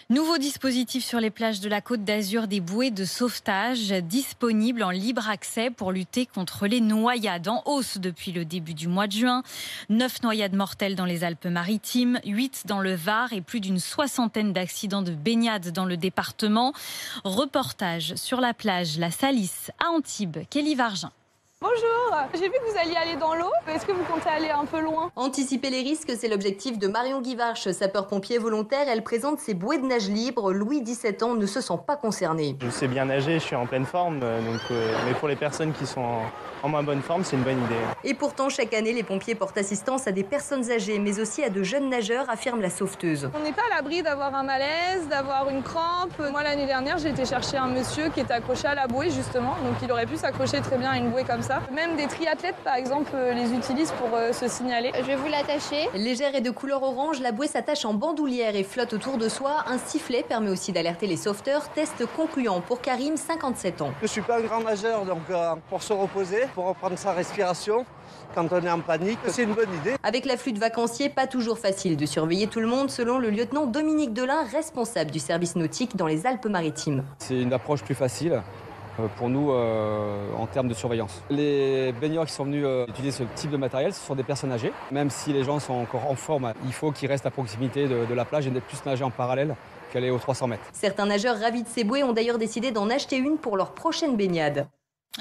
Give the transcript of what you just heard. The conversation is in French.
Nouveau dispositif sur les plages de la Côte d'Azur, des bouées de sauvetage disponibles en libre accès pour lutter contre les noyades en hausse depuis le début du mois de juin. 9 noyades mortelles dans les Alpes-Maritimes, 8 dans le Var et plus d'une soixantaine d'accidents de baignade dans le département. Reportage sur la plage La Salisse à Antibes, Kelly Vargin. Bonjour, j'ai vu que vous alliez aller dans l'eau. Est-ce que vous comptez aller un peu loin? Anticiper les risques, c'est l'objectif de Marion Guivarch, sapeur-pompier volontaire. Elle présente ses bouées de nage libre. Louis, 17 ans, ne se sent pas concerné. Je sais bien nager, je suis en pleine forme, mais pour les personnes qui sont en moins bonne forme, c'est une bonne idée. Et pourtant, chaque année, les pompiers portent assistance à des personnes âgées, mais aussi à de jeunes nageurs, affirme la sauveteuse. On n'est pas à l'abri d'avoir un malaise, d'avoir une crampe. Moi, l'année dernière, j'ai été chercher un monsieur qui était accroché à la bouée, justement. Donc, il aurait pu s'accrocher très bien à une bouée comme ça. Même des triathlètes, par exemple, les utilisent pour se signaler. Je vais vous l'attacher. Légère et de couleur orange, la bouée s'attache en bandoulière et flotte autour de soi. Un sifflet permet aussi d'alerter les sauveteurs. Test concluant pour Karim, 57 ans. Je ne suis pas un grand nageur, donc pour se reposer, pour reprendre sa respiration, quand on est en panique, c'est une bonne idée. Avec l'afflux de vacanciers, pas toujours facile de surveiller tout le monde, selon le lieutenant Dominique Delin, responsable du service nautique dans les Alpes-Maritimes. C'est une approche plus facile pour nous en termes de surveillance. Les baigneurs qui sont venus utiliser ce type de matériel, ce sont des personnes âgées. Même si les gens sont encore en forme, il faut qu'ils restent à proximité de la plage et d'être plus nager en parallèle qu'aller aux 300 mètres. Certains nageurs ravis de ces bouées ont d'ailleurs décidé d'en acheter une pour leur prochaine baignade.